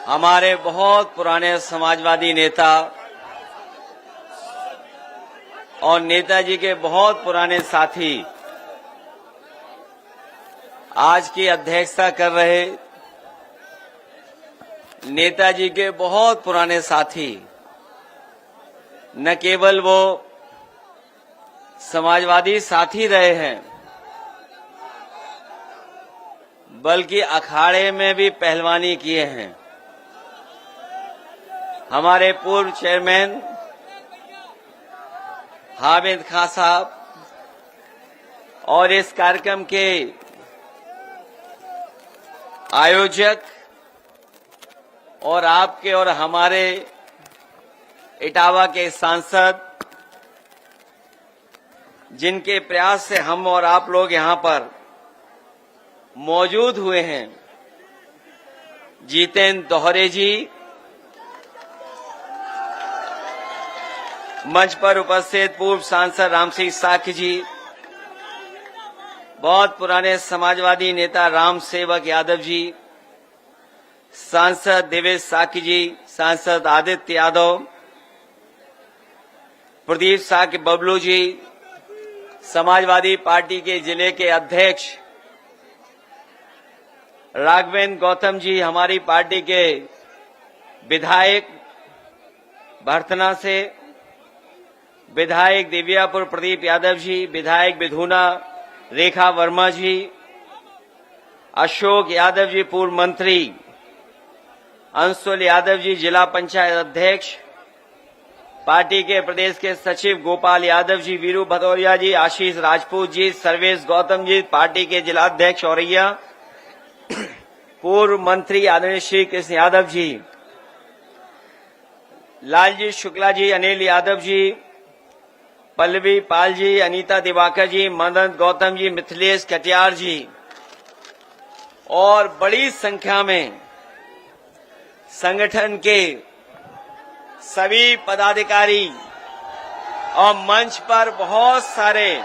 हमारे बहुत पुराने समाजवादी नेता और नेताजी के बहुत पुराने साथी आज की अध्यक्षता कर रहे नेताजी के बहुत पुराने साथी न केवल वो समाजवादी साथी रहे हैं बल्कि अखाड़े में भी पहलवानी किए हैं। हमारे पूर्व चेयरमैन हामिद खां साहब और इस कार्यक्रम के आयोजक और आपके और हमारे इटावा के सांसद जिनके प्रयास से हम और आप लोग यहां पर मौजूद हुए हैं, जितेंद्र दोहरे जी, मंच पर उपस्थित पूर्व सांसद राम सिंह साखी जी, बहुत पुराने समाजवादी नेता राम सेवक यादव जी, सांसद देवेश साखी जी, सांसद आदित्य यादव, प्रदीप साखी बबलू जी, समाजवादी पार्टी के जिले के अध्यक्ष राघवेंद्र गौतम जी, हमारी पार्टी के विधायक भरतना से, विधायक दिव्यापुर प्रदीप यादव जी, विधायक विधुना रेखा वर्मा जी, अशोक यादव जी पूर्व मंत्री, अंशुल यादव जी जिला पंचायत अध्यक्ष, पार्टी के प्रदेश के सचिव गोपाल यादव जी, वीरू भदौरिया जी, आशीष राजपूत जी, सर्वेश गौतम जी, पार्टी के जिला अध्यक्ष औरैया, पूर्व मंत्री आदरणीय श्री कृष्ण यादव जी, लालजी शुक्ला जी, अनिल यादव जी, पल्लवी पाल जी, अनीता दिवाकर जी, मदन गौतम जी, मिथिलेश कटियार जी और बड़ी संख्या में संगठन के सभी पदाधिकारी और मंच पर बहुत सारे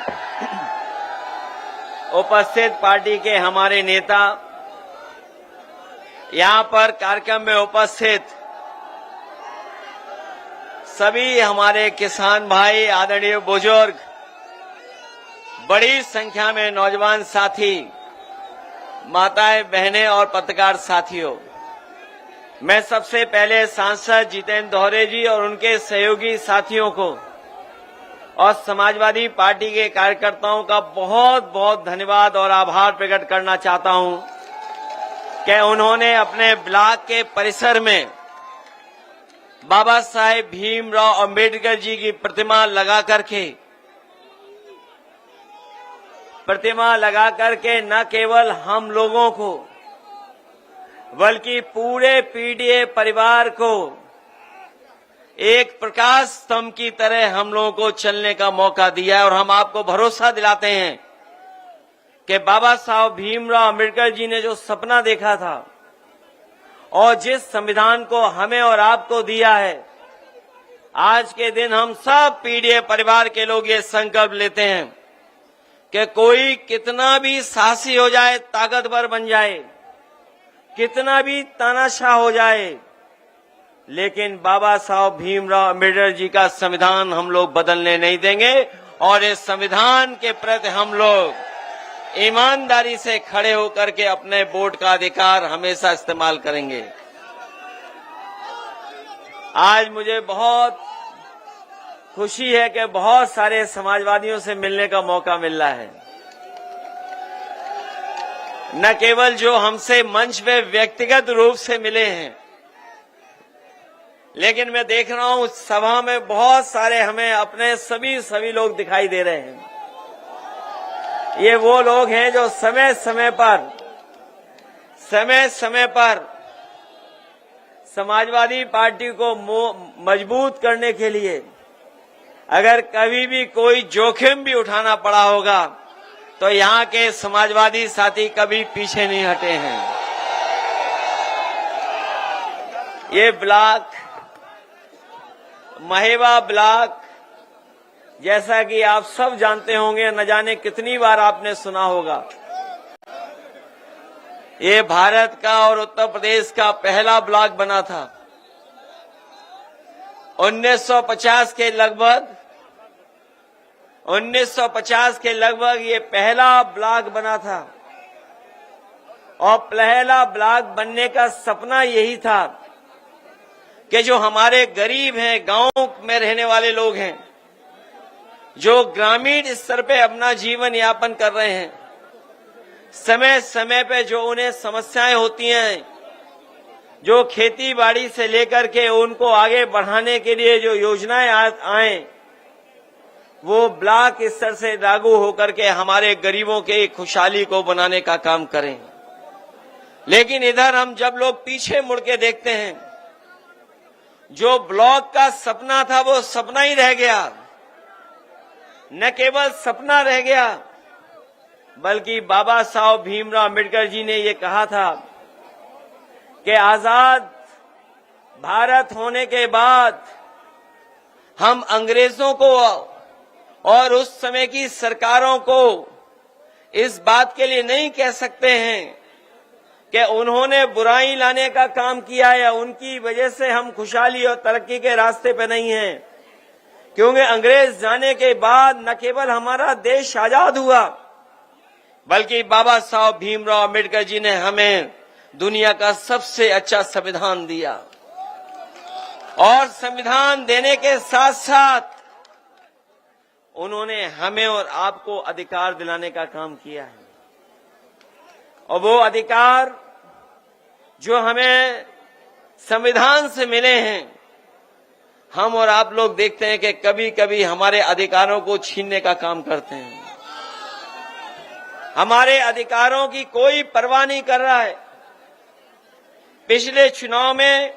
उपस्थित पार्टी के हमारे नेता, यहां पर कार्यक्रम में उपस्थित सभी हमारे किसान भाई, आदरणीय बुजुर्ग, बड़ी संख्या में नौजवान साथी, माताएं, बहनें और पत्रकार साथियों, मैं सबसे पहले सांसद जितेंद्र दोहरे जी और उनके सहयोगी साथियों को और समाजवादी पार्टी के कार्यकर्ताओं का बहुत बहुत धन्यवाद और आभार प्रकट करना चाहता हूं कि उन्होंने अपने ब्लॉक के परिसर में बाबा साहेब भीमराव अंबेडकर जी की प्रतिमा लगा करके न केवल हम लोगों को बल्कि पूरे पीडीए परिवार को एक प्रकाश स्तंभ की तरह हम लोगों को चलने का मौका दिया है। और हम आपको भरोसा दिलाते हैं कि बाबा साहब भीमराव अंबेडकर जी ने जो सपना देखा था और जिस संविधान को हमें और आपको दिया है, आज के दिन हम सब पीडीए परिवार के लोग ये संकल्प लेते हैं कि कोई कितना भी साहसी हो जाए, ताकतवर बन जाए, कितना भी तानाशाह हो जाए, लेकिन बाबा साहब भीमराव अंबेडकर जी का संविधान हम लोग बदलने नहीं देंगे और इस संविधान के प्रति हम लोग ईमानदारी से खड़े होकर के अपने वोट का अधिकार हमेशा इस्तेमाल करेंगे। आज मुझे बहुत खुशी है कि बहुत सारे समाजवादियों से मिलने का मौका मिल रहा है, न केवल जो हमसे मंच पे व्यक्तिगत रूप से मिले हैं, लेकिन मैं देख रहा हूं सभा में बहुत सारे हमें अपने सभी लोग दिखाई दे रहे हैं। ये वो लोग हैं जो समय समय पर समाजवादी पार्टी को मजबूत करने के लिए अगर कभी भी कोई जोखिम भी उठाना पड़ा होगा तो यहाँ के समाजवादी साथी कभी पीछे नहीं हटे हैं। ये ब्लॉक महेवा ब्लॉक, जैसा कि आप सब जानते होंगे, न जाने कितनी बार आपने सुना होगा, ये भारत का और उत्तर प्रदेश का पहला ब्लॉक बना था। 1950 के लगभग ये पहला ब्लॉक बना था और पहला ब्लॉक बनने का सपना यही था कि जो हमारे गरीब हैं, गांव में रहने वाले लोग हैं, जो ग्रामीण स्तर पे अपना जीवन यापन कर रहे हैं, समय समय पे जो उन्हें समस्याएं होती हैं, जो खेती बाड़ी से लेकर के उनको आगे बढ़ाने के लिए जो योजनाएं आए, वो ब्लॉक स्तर से लागू होकर के हमारे गरीबों के खुशहाली को बनाने का काम करें। लेकिन इधर हम जब लोग पीछे मुड़ के देखते हैं, जो ब्लॉक का सपना था वो सपना ही रह गया। न केवल सपना रह गया, बल्कि बाबा साहब भीमराव अम्बेडकर जी ने ये कहा था कि आजाद भारत होने के बाद हम अंग्रेजों को और उस समय की सरकारों को इस बात के लिए नहीं कह सकते हैं कि उन्होंने बुराई लाने का काम किया है, उनकी वजह से हम खुशहाली और तरक्की के रास्ते पे नहीं हैं। क्योंकि अंग्रेज जाने के बाद न केवल हमारा देश आजाद हुआ, बल्कि बाबा साहब भीमराव अम्बेडकर जी ने हमें दुनिया का सबसे अच्छा संविधान दिया और संविधान देने के साथ साथ उन्होंने हमें और आपको अधिकार दिलाने का काम किया है। और वो अधिकार जो हमें संविधान से मिले हैं, हम और आप लोग देखते हैं कि कभी कभी हमारे अधिकारों को छीनने का काम करते हैं। हमारे अधिकारों की कोई परवाह नहीं कर रहा है। पिछले चुनाव में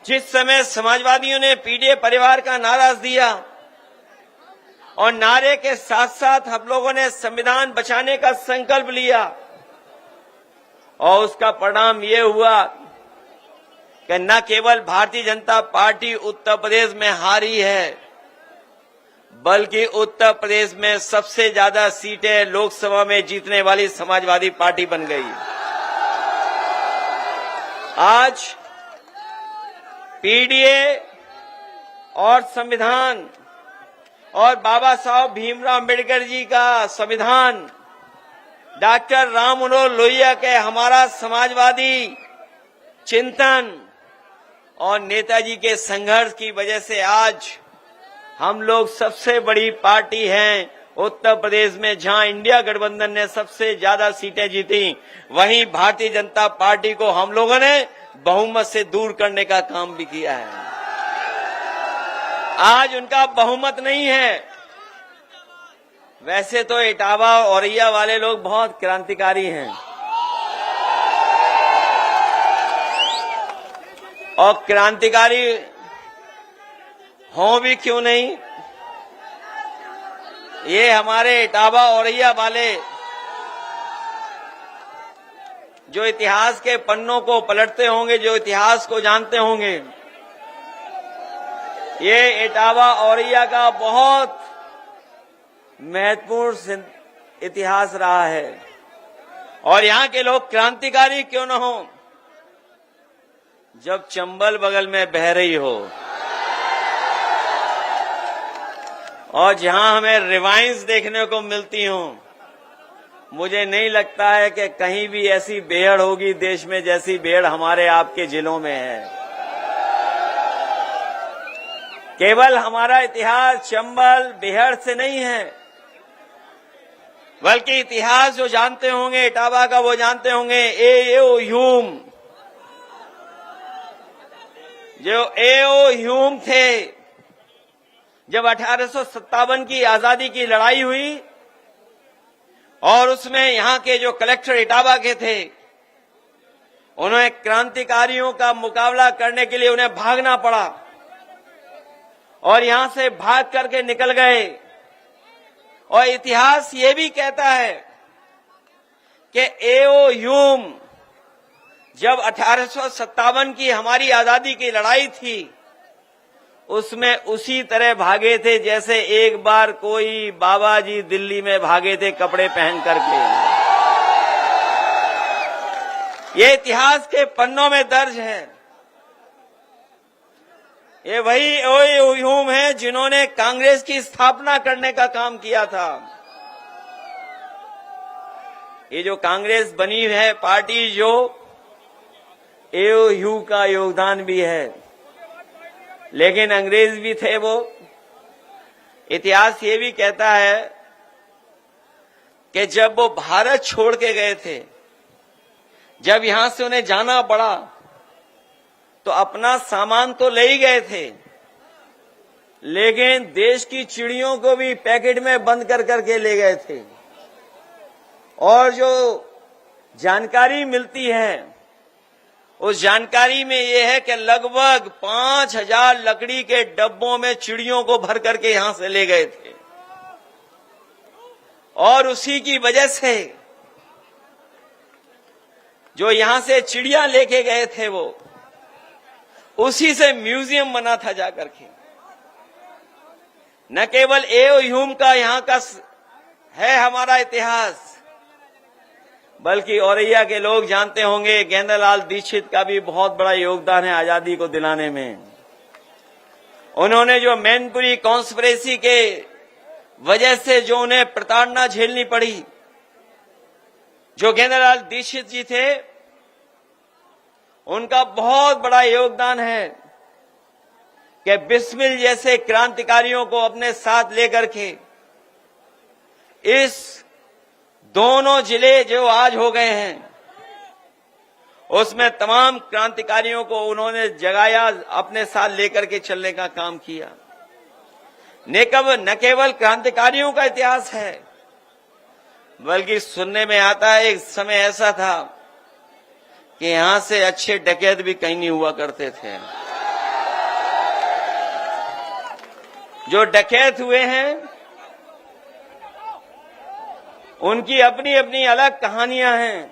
जिस समय समाजवादियों ने पीडीए परिवार का नारा दिया और नारे के साथ साथ हम लोगों ने संविधान बचाने का संकल्प लिया, और उसका परिणाम ये हुआ कि न केवल भारतीय जनता पार्टी उत्तर प्रदेश में हारी है, बल्कि उत्तर प्रदेश में सबसे ज्यादा सीटें लोकसभा में जीतने वाली समाजवादी पार्टी बन गई। आज पीडीए और संविधान और बाबा साहब भीमराव अम्बेडकर जी का संविधान, डॉक्टर राम मनोहर लोहिया के हमारा समाजवादी चिंतन और नेताजी के संघर्ष की वजह से आज हम लोग सबसे बड़ी पार्टी हैं उत्तर प्रदेश में। जहां इंडिया गठबंधन ने सबसे ज्यादा सीटें जीती, वहीं भारतीय जनता पार्टी को हम लोगों ने बहुमत से दूर करने का काम भी किया है। आज उनका बहुमत नहीं है। वैसे तो इटावा औरैया वाले लोग बहुत क्रांतिकारी हैं और क्रांतिकारी हों भी क्यों नहीं, ये हमारे इटावा औरैया वाले जो इतिहास के पन्नों को पलटते होंगे, जो इतिहास को जानते होंगे, ये इटावा औरैया का बहुत महत्वपूर्ण इतिहास रहा है। और यहाँ के लोग क्रांतिकारी क्यों न हो, जब चंबल बगल में बह रही हो और जहां हमें रिवाइंस देखने को मिलती हों, मुझे नहीं लगता है कि कहीं भी ऐसी बेहड़ होगी देश में जैसी बेहड़ हमारे आपके जिलों में है। केवल हमारा इतिहास चंबल बेहड़ से नहीं है, बल्कि इतिहास जो जानते होंगे इटावा का, वो जानते होंगे ए.ओ. ह्यूम, जो ए.ओ. ह्यूम थे, जब 1857 की आजादी की लड़ाई हुई और उसमें यहां के जो कलेक्टर इटावा के थे, उन्हें क्रांतिकारियों का मुकाबला करने के लिए उन्हें भागना पड़ा और यहां से भाग करके निकल गए। और इतिहास ये भी कहता है कि ए.ओ. ह्यूम जब 1857 की हमारी आजादी की लड़ाई थी, उसमें उसी तरह भागे थे जैसे एक बार कोई बाबा जी दिल्ली में भागे थे कपड़े पहन करके। ये इतिहास के पन्नों में दर्ज है। ये वही ह्यूम है जिन्होंने कांग्रेस की स्थापना करने का काम किया था। ये जो कांग्रेस बनी है पार्टी, जो ह्यू का योगदान भी है, लेकिन अंग्रेज भी थे वो। इतिहास ये भी कहता है कि जब वो भारत छोड़ के गए थे, जब यहां से उन्हें जाना पड़ा, तो अपना सामान तो ले ही गए थे, लेकिन देश की चिड़ियों को भी पैकेट में बंद कर करके ले गए थे। और जो जानकारी मिलती है, उस जानकारी में यह है कि लगभग 5000 लकड़ी के डब्बों में चिड़ियों को भर करके यहां से ले गए थे। और उसी की वजह से जो यहां से चिड़िया लेके गए थे, वो उसी से म्यूजियम बना था जाकर के। न केवल ह्यूम का यहां का है हमारा इतिहास, बल्कि औरैया के लोग जानते होंगे गेंदालाल दीक्षित का भी बहुत बड़ा योगदान है आजादी को दिलाने में। उन्होंने जो मैनपुरी कॉन्स्पिरेसी के वजह से जो उन्हें प्रताड़ना झेलनी पड़ी, जो गेंदालाल दीक्षित जी थे, उनका बहुत बड़ा योगदान है कि बिस्मिल जैसे क्रांतिकारियों को अपने साथ लेकर के इस दोनों जिले जो आज हो गए हैं, उसमें तमाम क्रांतिकारियों को उन्होंने जगाया, अपने साथ लेकर के चलने का काम किया। न केवल क्रांतिकारियों का इतिहास है, बल्कि सुनने में आता है एक समय ऐसा था कि यहां से अच्छे डकैत भी कहीं नहीं हुआ करते थे। जो डकैत हुए हैं, उनकी अपनी अपनी अलग कहानियां हैं।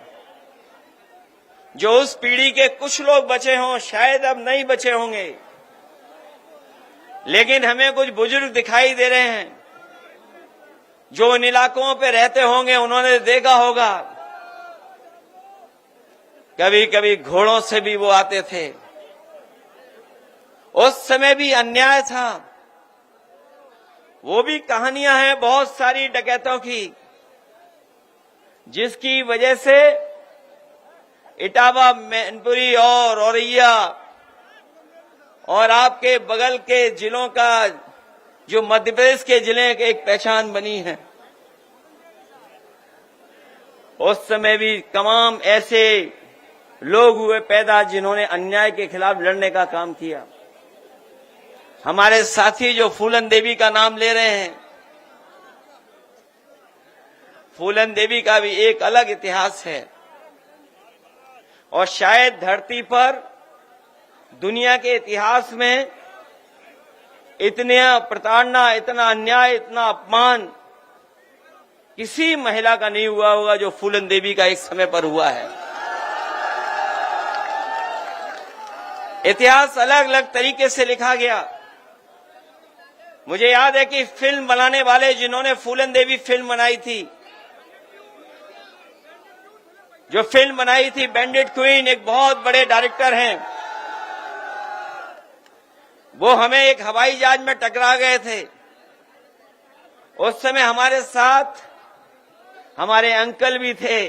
जो उस पीढ़ी के कुछ लोग बचे हों, शायद अब नहीं बचे होंगे, लेकिन हमें कुछ बुजुर्ग दिखाई दे रहे हैं जो इन इलाकों पे रहते होंगे। उन्होंने देखा होगा कभी कभी घोड़ों से भी वो आते थे। उस समय भी अन्याय था। वो भी कहानियां हैं बहुत सारी डकैतों की, जिसकी वजह से इटावा, मैनपुरी और औरैया और आपके बगल के जिलों का, जो मध्य प्रदेश के जिले की एक पहचान बनी है। उस समय भी तमाम ऐसे लोग हुए पैदा जिन्होंने अन्याय के खिलाफ लड़ने का काम किया। हमारे साथी जो फूलन देवी का नाम ले रहे हैं, फूलन देवी का भी एक अलग इतिहास है। और शायद धरती पर, दुनिया के इतिहास में इतना प्रताड़ना, इतना अन्याय, इतना अपमान किसी महिला का नहीं हुआ होगा जो फूलन देवी का एक समय पर हुआ है। इतिहास अलग अलग तरीके से लिखा गया। मुझे याद है कि फिल्म बनाने वाले जिन्होंने फूलन देवी फिल्म बनाई थी, जो फिल्म बनाई थी बैंडिट क्वीन, एक बहुत बड़े डायरेक्टर हैं, वो हमें एक हवाई जहाज में टकरा गए थे। उस समय हमारे साथ हमारे अंकल भी थे।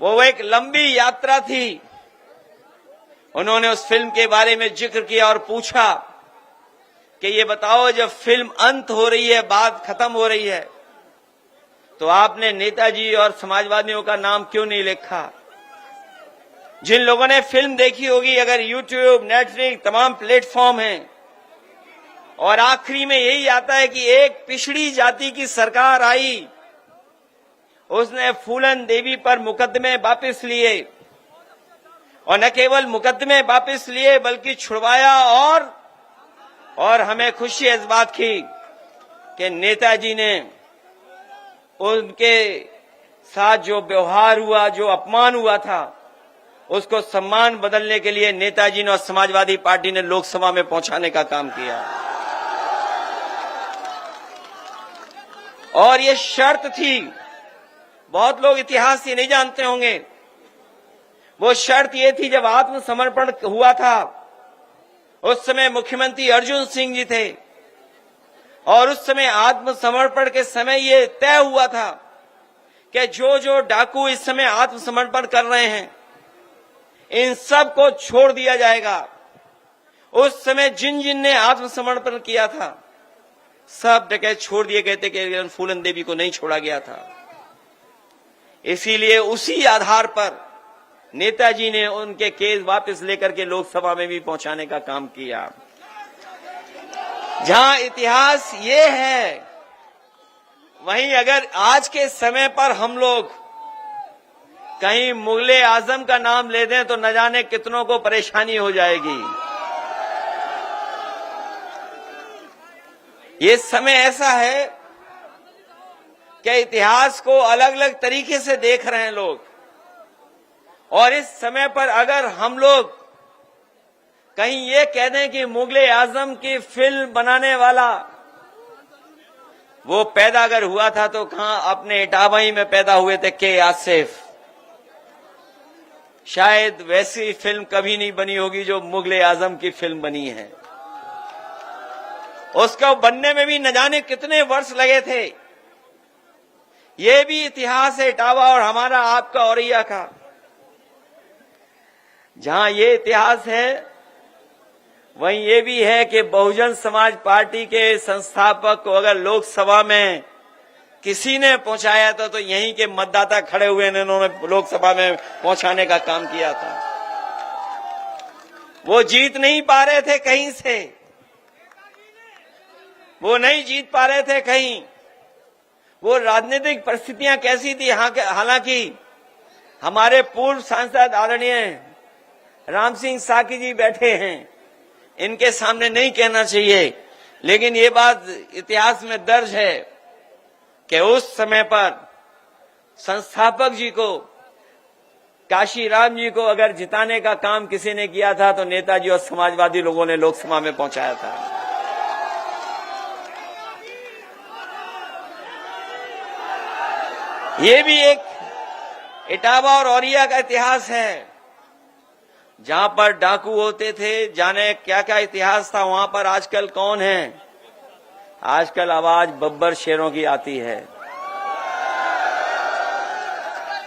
वो एक लंबी यात्रा थी। उन्होंने उस फिल्म के बारे में जिक्र किया और पूछा कि ये बताओ, जब फिल्म अंत हो रही है, बात खत्म हो रही है, तो आपने नेताजी और समाजवादियों का नाम क्यों नहीं लिखा? जिन लोगों ने फिल्म देखी होगी, अगर यूट्यूब, नेटफ्लिक्स, तमाम प्लेटफॉर्म हैं, और आखिरी में यही आता है कि एक पिछड़ी जाति की सरकार आई, उसने फूलन देवी पर मुकदमे वापस लिए, और न केवल मुकदमे वापस लिए बल्कि छुड़वाया। और हमें खुशी है इस बात की कि नेताजी ने उनके साथ जो व्यवहार हुआ, जो अपमान हुआ था, उसको सम्मान बदलने के लिए नेताजी ने और समाजवादी पार्टी ने लोकसभा में पहुंचाने का काम किया। और ये शर्त थी, बहुत लोग इतिहास ये नहीं जानते होंगे, वो शर्त ये थी, जब आत्मसमर्पण हुआ था उस समय मुख्यमंत्री अर्जुन सिंह जी थे और उस समय आत्मसमर्पण के समय ये तय हुआ था कि जो जो डाकू इस समय आत्मसमर्पण कर रहे हैं इन सब को छोड़ दिया जाएगा। उस समय जिन जिन ने आत्मसमर्पण किया था सब डकैत छोड़ दिए गए थे, केवल फूलन देवी को नहीं छोड़ा गया था। इसीलिए उसी आधार पर नेताजी ने उनके केस वापस लेकर के लोकसभा में भी पहुंचाने का काम किया। जहां इतिहास ये है, वहीं अगर आज के समय पर हम लोग कहीं मुगले आजम का नाम ले दें तो न जाने कितनों को परेशानी हो जाएगी। ये समय ऐसा है कि इतिहास को अलग अलग तरीके से देख रहे हैं लोग, और इस समय पर अगर हम लोग कहीं ये कह दें कि मुगले आजम की फिल्म बनाने वाला वो पैदा अगर हुआ था तो कहां अपने इटावा में पैदा हुए थे के आसिफ। शायद वैसी फिल्म कभी नहीं बनी होगी जो मुगले आजम की फिल्म बनी है। उसको बनने में भी न जाने कितने वर्ष लगे थे। ये भी इतिहास है इटावा और हमारा आपका औरैया का। जहां ये इतिहास है वहीं ये भी है कि बहुजन समाज पार्टी के संस्थापक को अगर लोकसभा में किसी ने पहुंचाया था तो यहीं के मतदाता खड़े हुए ने उन्होंने लोकसभा में पहुंचाने का काम किया था। वो जीत नहीं पा रहे थे कहीं से, वो नहीं जीत पा रहे थे कहीं। वो राजनीतिक परिस्थितियां कैसी थी, हालांकि हमारे पूर्व सांसद आदरणीय राम सिंह साकी जी बैठे हैं, इनके सामने नहीं कहना चाहिए, लेकिन ये बात इतिहास में दर्ज है कि उस समय पर संस्थापक जी को, काशीराम जी को अगर जिताने का काम किसी ने किया था तो नेताजी और समाजवादी लोगों ने लोकसभा में पहुंचाया था। ये भी एक इटावा और औरैया का इतिहास है। जहां पर डाकू होते थे, जाने क्या क्या इतिहास था, वहां पर आजकल कौन है? आजकल आवाज बब्बर शेरों की आती है।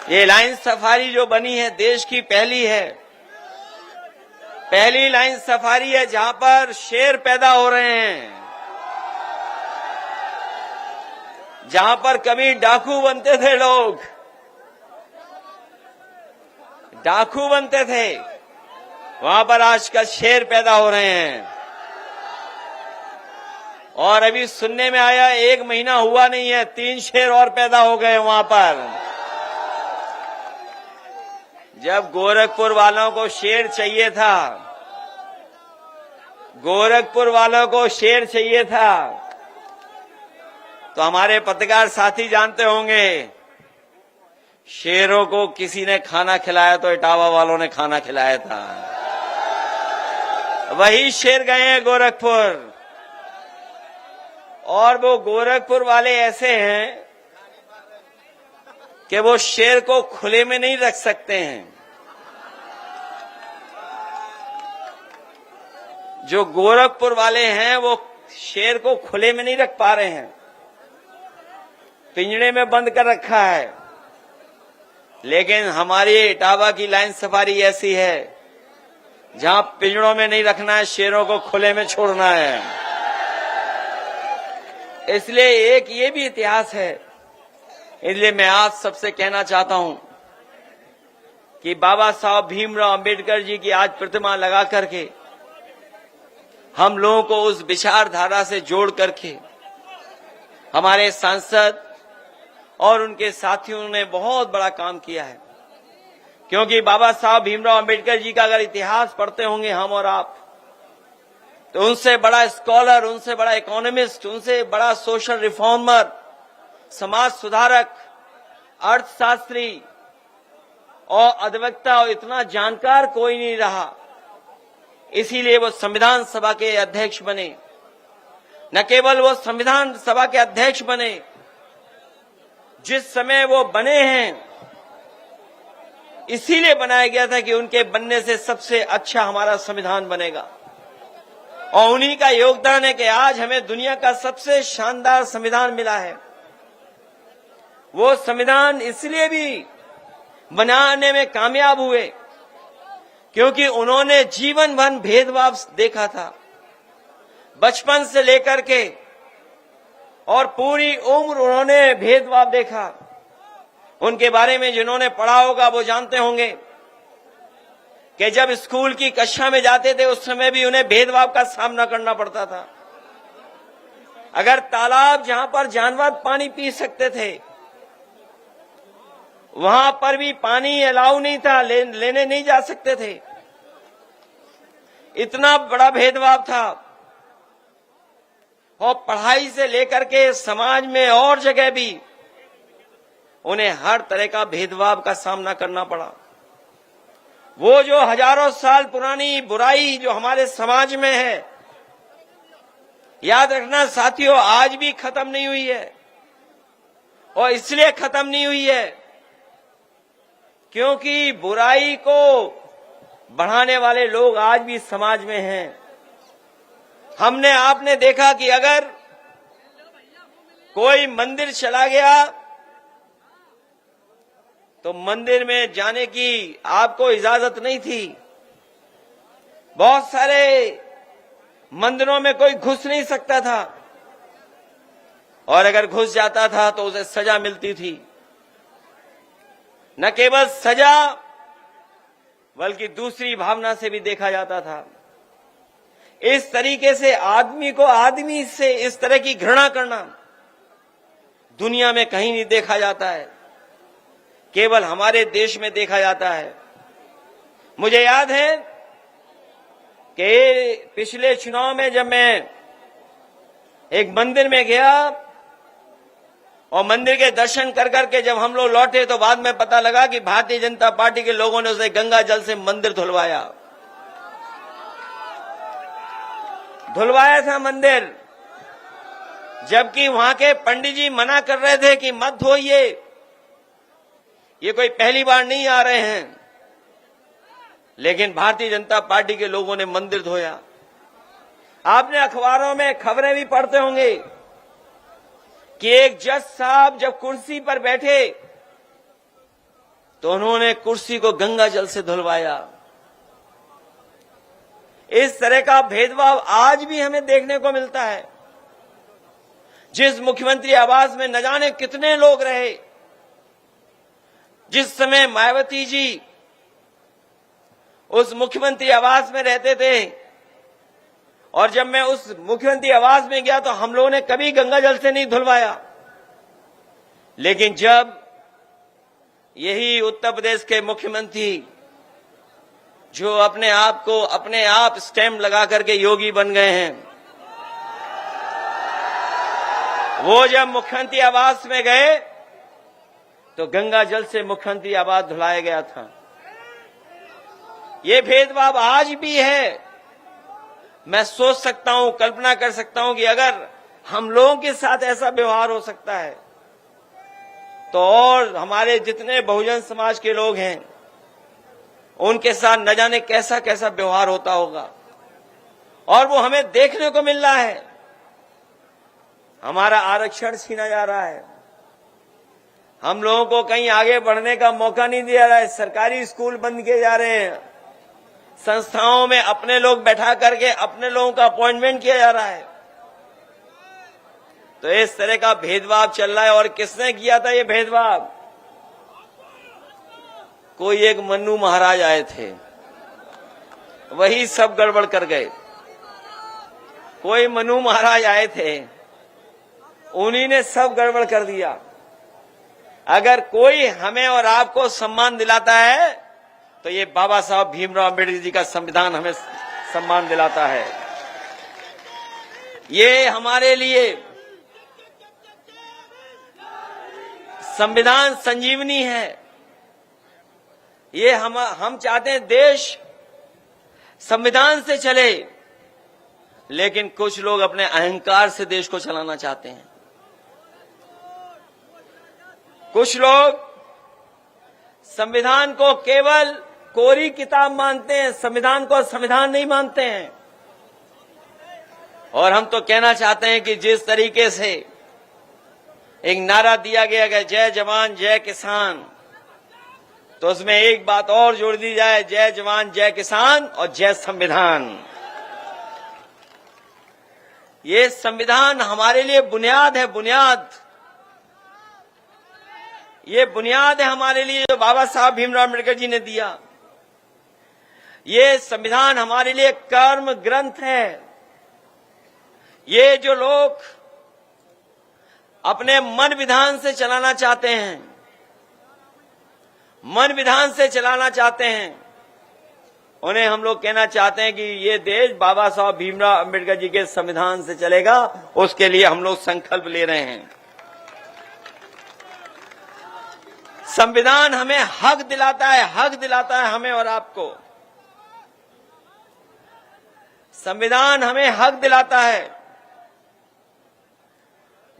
ये लाइन सफारी जो बनी है देश की पहली है, पहली लाइन सफारी है जहां पर शेर पैदा हो रहे हैं। जहां पर कभी डाकू बनते थे लोग, डाकू बनते थे, वहां पर आजकल शेर पैदा हो रहे हैं। और अभी सुनने में आया 1 महीना हुआ नहीं है 3 शेर और पैदा हो गए वहां पर। जब गोरखपुर वालों को शेर चाहिए था, गोरखपुर वालों को शेर चाहिए था, तो हमारे पत्रकार साथी जानते होंगे शेरों को किसी ने खाना खिलाया तो इटावा वालों ने खाना खिलाया था। वही शेर गए हैं गोरखपुर। और वो गोरखपुर वाले ऐसे हैं कि वो शेर को खुले में नहीं रख सकते हैं। जो गोरखपुर वाले हैं वो शेर को खुले में नहीं रख पा रहे हैं, पिंजड़े में बंद कर रखा है। लेकिन हमारी इटावा की लाइन सफारी ऐसी है जहां पिंजड़ों में नहीं रखना है, शेरों को खुले में छोड़ना है। इसलिए एक ये भी इतिहास है। इसलिए मैं आप सबसे कहना चाहता हूं कि बाबा साहब भीमराव अंबेडकर जी की आज प्रतिमा लगा करके हम लोगों को उस विचारधारा से जोड़ करके हमारे सांसद और उनके साथियों ने बहुत बड़ा काम किया है। क्योंकि बाबा साहब भीमराव अंबेडकर जी का अगर इतिहास पढ़ते होंगे हम और आप, तो उनसे बड़ा स्कॉलर, उनसे बड़ा इकोनॉमिस्ट, उनसे बड़ा सोशल रिफॉर्मर, समाज सुधारक, अर्थशास्त्री और अधिवक्ता और इतना जानकार कोई नहीं रहा। इसीलिए वो संविधान सभा के अध्यक्ष बने। न केवल वो संविधान सभा के अध्यक्ष बने, जिस समय वो बने हैं इसीलिए बनाया गया था कि उनके बनने से सबसे अच्छा हमारा संविधान बनेगा। और उन्हीं का योगदान है कि आज हमें दुनिया का सबसे शानदार संविधान मिला है। वो संविधान इसलिए भी बनाने में कामयाब हुए क्योंकि उन्होंने जीवन भर भेदभाव देखा था, बचपन से लेकर के, और पूरी उम्र उन्होंने भेदभाव देखा। उनके बारे में जिन्होंने पढ़ा होगा वो जानते होंगे कि जब स्कूल की कक्षा में जाते थे उस समय भी उन्हें भेदभाव का सामना करना पड़ता था। अगर तालाब जहां पर जानवर पानी पी सकते थे वहां पर भी पानी अलाउ नहीं था, लेने नहीं जा सकते थे। इतना बड़ा भेदभाव था। और पढ़ाई से लेकर के समाज में और जगह भी उन्हें हर तरह का भेदभाव का सामना करना पड़ा। वो जो हजारों साल पुरानी बुराई जो हमारे समाज में है, याद रखना साथियों, आज भी खत्म नहीं हुई है। और इसलिए खत्म नहीं हुई है क्योंकि बुराई को बढ़ाने वाले लोग आज भी समाज में हैं। आपने देखा कि अगर कोई मंदिर चला गया तो मंदिर में जाने की आपको इजाजत नहीं थी। बहुत सारे मंदिरों में कोई घुस नहीं सकता था, और अगर घुस जाता था तो उसे सजा मिलती थी। न केवल सजा बल्कि दूसरी भावना से भी देखा जाता था। इस तरीके से आदमी को आदमी से इस तरह की घृणा करना दुनिया में कहीं नहीं देखा जाता है, केवल हमारे देश में देखा जाता है। मुझे याद है कि पिछले चुनाव में जब मैं एक मंदिर में गया और मंदिर के दर्शन कर करके जब हम लोग लौटे तो बाद में पता लगा कि भारतीय जनता पार्टी के लोगों ने उसे गंगा जल से मंदिर धुलवाया था मंदिर, जबकि वहां के पंडित जी मना कर रहे थे कि मत धोइए, ये कोई पहली बार नहीं आ रहे हैं। लेकिन भारतीय जनता पार्टी के लोगों ने मंदिर धोया। आपने अखबारों में खबरें भी पढ़ते होंगे कि एक जज साहब जब कुर्सी पर बैठे तो उन्होंने कुर्सी को गंगा जल से धुलवाया। इस तरह का भेदभाव आज भी हमें देखने को मिलता है। जिस मुख्यमंत्री आवास में न जाने कितने लोग रहे, जिस समय मायावती जी उस मुख्यमंत्री आवास में रहते थे, और जब मैं उस मुख्यमंत्री आवास में गया तो हम लोगों ने कभी गंगा जल से नहीं धुलवाया। लेकिन जब यही उत्तर प्रदेश के मुख्यमंत्री जो अपने आप स्टैम्प लगा करके योगी बन गए हैं, वो जब मुख्यमंत्री आवास में गए तो गंगा जल से मुख्यमंत्री आवास धुलाया गया था। ये भेदभाव आज भी है। मैं सोच सकता हूं, कल्पना कर सकता हूं कि अगर हम लोगों के साथ ऐसा व्यवहार हो सकता है तो और हमारे जितने बहुजन समाज के लोग हैं उनके साथ न जाने कैसा कैसा व्यवहार होता होगा। और वो हमें देखने को मिल रहा है। हमारा आरक्षण छीना जा रहा है, हम लोगों को कहीं आगे बढ़ने का मौका नहीं दिया रहा है। सरकारी स्कूल बंद किए जा रहे हैं, संस्थाओं में अपने लोग बैठा करके अपने लोगों का अपॉइंटमेंट किया जा रहा है। तो इस तरह का भेदभाव चल रहा है। और किसने किया था ये भेदभाव? कोई एक मन्नू महाराज आए थे, वही सब गड़बड़ कर गए। कोई मन्नू महाराज आए थे, उन्हीं ने सब गड़बड़ कर दिया। अगर कोई हमें और आपको सम्मान दिलाता है तो ये बाबा साहब भीमराव अम्बेडकर जी का संविधान हमें सम्मान दिलाता है। ये हमारे लिए संविधान संजीवनी है। ये हम चाहते हैं देश संविधान से चले, लेकिन कुछ लोग अपने अहंकार से देश को चलाना चाहते हैं। कुछ लोग संविधान को केवल कोरी किताब मानते हैं, संविधान को संविधान नहीं मानते हैं। और हम तो कहना चाहते हैं कि जिस तरीके से एक नारा दिया गया कि जय जवान जय किसान, तो उसमें एक बात और जोड़ दी जाए, जय जवान जय किसान और जय संविधान। ये संविधान हमारे लिए बुनियाद है, बुनियाद। ये बुनियाद है हमारे लिए जो बाबा साहब भीमराव अम्बेडकर जी ने दिया। ये संविधान हमारे लिए कर्म ग्रंथ है। ये जो लोग अपने मन विधान से चलाना चाहते हैं, मन विधान से चलाना चाहते हैं, उन्हें हम लोग कहना चाहते हैं कि ये देश बाबा साहब भीमराव अम्बेडकर जी के संविधान से चलेगा। उसके लिए हम लोग संकल्प ले रहे हैं। संविधान हमें हक दिलाता है, हक दिलाता है हमें और आपको। संविधान हमें हक दिलाता है।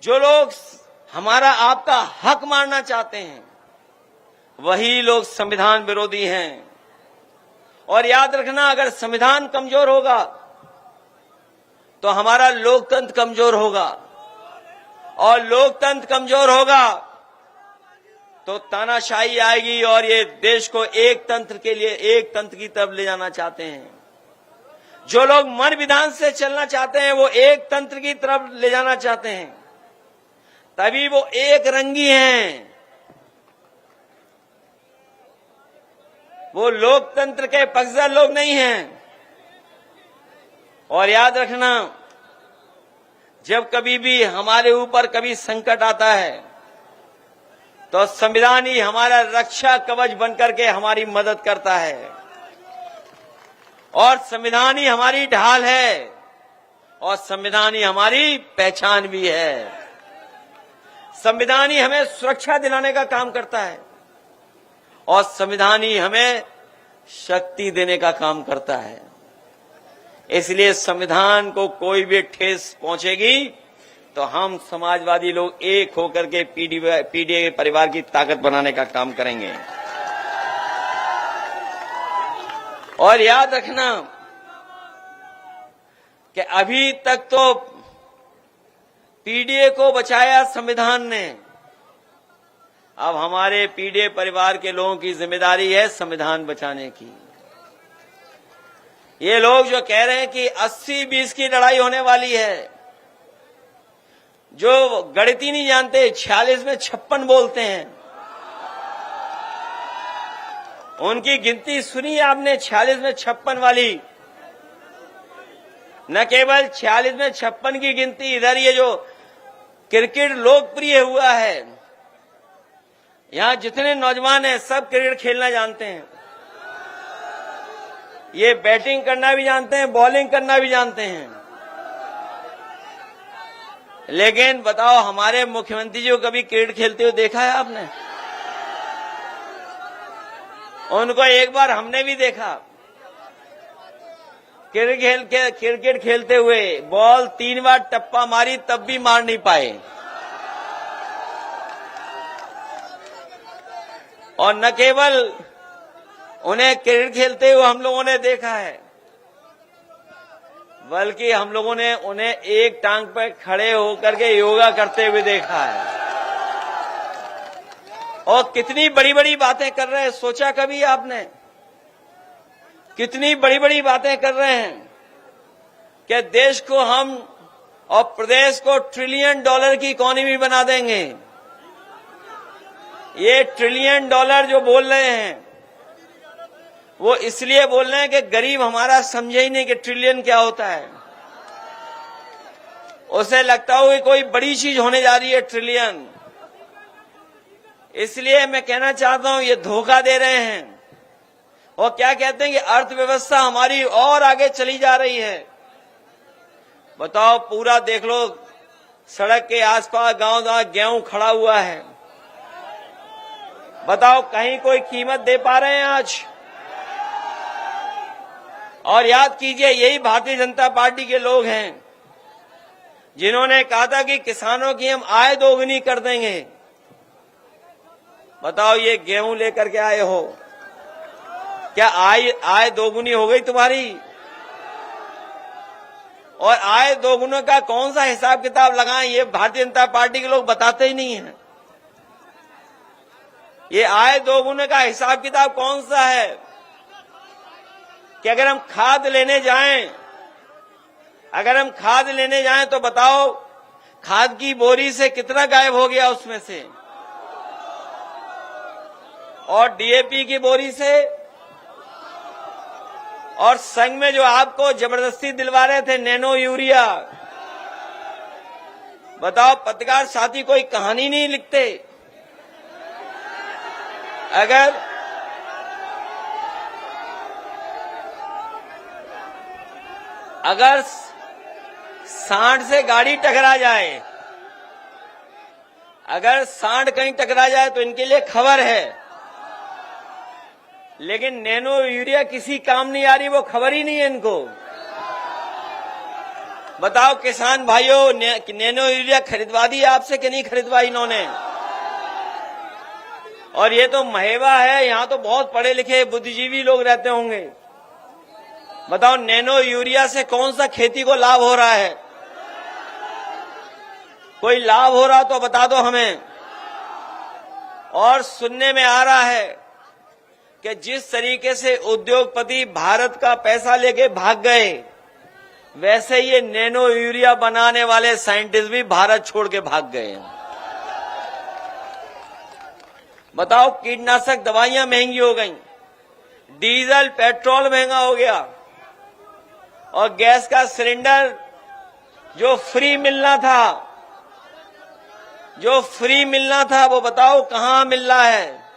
जो लोग हमारा आपका हक मारना चाहते हैं, वही लोग संविधान विरोधी हैं। और याद रखना, अगर संविधान कमजोर होगा तो हमारा लोकतंत्र कमजोर होगा, और लोकतंत्र कमजोर होगा तो तानाशाही आएगी। और ये देश को एक तंत्र के लिए, एक तंत्र की तरफ ले जाना चाहते हैं। जो लोग मन विधान से चलना चाहते हैं, वो एक तंत्र की तरफ ले जाना चाहते हैं, तभी वो एक रंगी हैं। वो लोकतंत्र के पक्षधर लोग नहीं हैं। और याद रखना, जब कभी भी हमारे ऊपर कभी संकट आता है, तो संविधान ही हमारा रक्षा कवच बनकर के हमारी मदद करता है। और संविधान ही हमारी ढाल है, और संविधान ही हमारी पहचान भी है। संविधान ही हमें सुरक्षा दिलाने का काम करता है, और संविधान ही हमें शक्ति देने का काम करता है। इसलिए संविधान को कोई भी ठेस पहुंचेगी तो हम समाजवादी लोग एक होकर के पीडीए परिवार की ताकत बनाने का काम करेंगे। और याद रखना कि अभी तक तो पीडीए को बचाया संविधान ने। अब हमारे पीडीए परिवार के लोगों की जिम्मेदारी है संविधान बचाने की। ये लोग जो कह रहे हैं कि 80-20 की लड़ाई होने वाली है, जो गणित ही नहीं जानते, 46 में 56 बोलते हैं। उनकी गिनती सुनी आपने, 46 में 56 वाली। न केवल 46 में 56 की गिनती, इधर ये जो क्रिकेट लोकप्रिय हुआ है, यहां जितने नौजवान हैं सब क्रिकेट खेलना जानते हैं। ये बैटिंग करना भी जानते हैं, बॉलिंग करना भी जानते हैं। लेकिन बताओ, हमारे मुख्यमंत्री जी को कभी क्रिकेट खेलते हुए देखा है आपने? उनको एक बार हमने भी देखा क्रिकेट खेलते हुए। बॉल 3 बार टप्पा मारी, तब भी मार नहीं पाए। और न केवल उन्हें क्रिकेट खेलते हुए हम लोगों ने देखा है, बल्कि हम लोगों ने उन्हें एक टांग पर खड़े होकर के योगा करते हुए देखा है। और कितनी बड़ी बड़ी बातें कर रहे हैं, सोचा कभी आपने? कितनी बड़ी बड़ी बातें कर रहे हैं कि देश को हम और प्रदेश को $1 ट्रिलियन की इकोनॉमी बना देंगे। ये $1 ट्रिलियन जो बोल रहे हैं, वो इसलिए बोल रहे हैं कि गरीब हमारा समझे ही नहीं कि ट्रिलियन क्या होता है। उसे लगता हो कि कोई बड़ी चीज होने जा रही है ट्रिलियन। इसलिए मैं कहना चाहता हूं, ये धोखा दे रहे हैं। और क्या कहते हैं कि अर्थव्यवस्था हमारी और आगे चली जा रही है। बताओ, पूरा देख लो, सड़क के आसपास गांव गेहूं खड़ा हुआ है। बताओ, कहीं कोई कीमत दे पा रहे हैं आज? और याद कीजिए, यही भारतीय जनता पार्टी के लोग हैं जिन्होंने कहा था कि किसानों की हम आय दोगुनी कर देंगे। बताओ ये गेहूं लेकर के आए हो, क्या आय दोगुनी हो गई तुम्हारी? और आय दोगुने का कौन सा हिसाब किताब लगाएं, ये भारतीय जनता पार्टी के लोग बताते ही नहीं हैं। ये आय दोगुने का हिसाब किताब कौन सा है कि अगर हम खाद लेने जाएं तो बताओ खाद की बोरी से कितना गायब हो गया उसमें से, और डीएपी की बोरी से, और संग में जो आपको जबरदस्ती दिलवा रहे थे नैनो यूरिया। बताओ पत्रकार साथी कोई कहानी नहीं लिखते? अगर सांड से गाड़ी टकरा जाए, अगर सांड कहीं टकरा जाए तो इनके लिए खबर है, लेकिन नैनो यूरिया किसी काम नहीं आ रही, वो खबर ही नहीं है इनको। बताओ किसान भाइयों, नैनो यूरिया खरीदवा दी आपसे कि नहीं खरीदवाई इन्होंने? और ये तो महेवा है, यहां तो बहुत पढ़े लिखे बुद्धिजीवी लोग रहते होंगे। बताओ नैनो यूरिया से कौन सा खेती को लाभ हो रहा है? कोई लाभ हो रहा तो बता दो हमें। और सुनने में आ रहा है कि जिस तरीके से उद्योगपति भारत का पैसा लेके भाग गए, वैसे ये नैनो यूरिया बनाने वाले साइंटिस्ट भी भारत छोड़ के भाग गए हैं। बताओ कीटनाशक दवाइयां महंगी हो गई, डीजल पेट्रोल महंगा हो गया, और गैस का सिलेंडर जो फ्री मिलना था वो बताओ कहां मिल रहा है?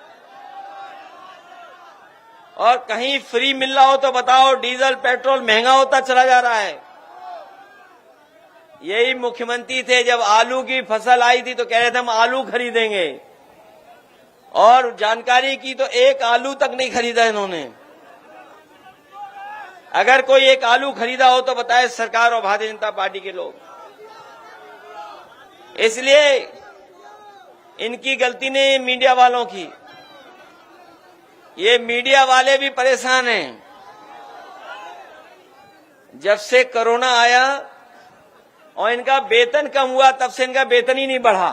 और कहीं फ्री मिल रहा हो तो बताओ डीजल पेट्रोल महंगा होता चला जा रहा है। यही मुख्यमंत्री थे, जब आलू की फसल आई थी तो कह रहे थे हम आलू खरीदेंगे, और जानकारी की तो एक आलू तक नहीं खरीदा इन्होंने। अगर कोई एक आलू खरीदा हो तो बताए सरकार और भारतीय जनता पार्टी के लोग। इसलिए इनकी गलती नहीं, मीडिया वालों की। ये मीडिया वाले भी परेशान हैं। जब से कोरोना आया और इनका वेतन कम हुआ, तब से इनका वेतन ही नहीं बढ़ा।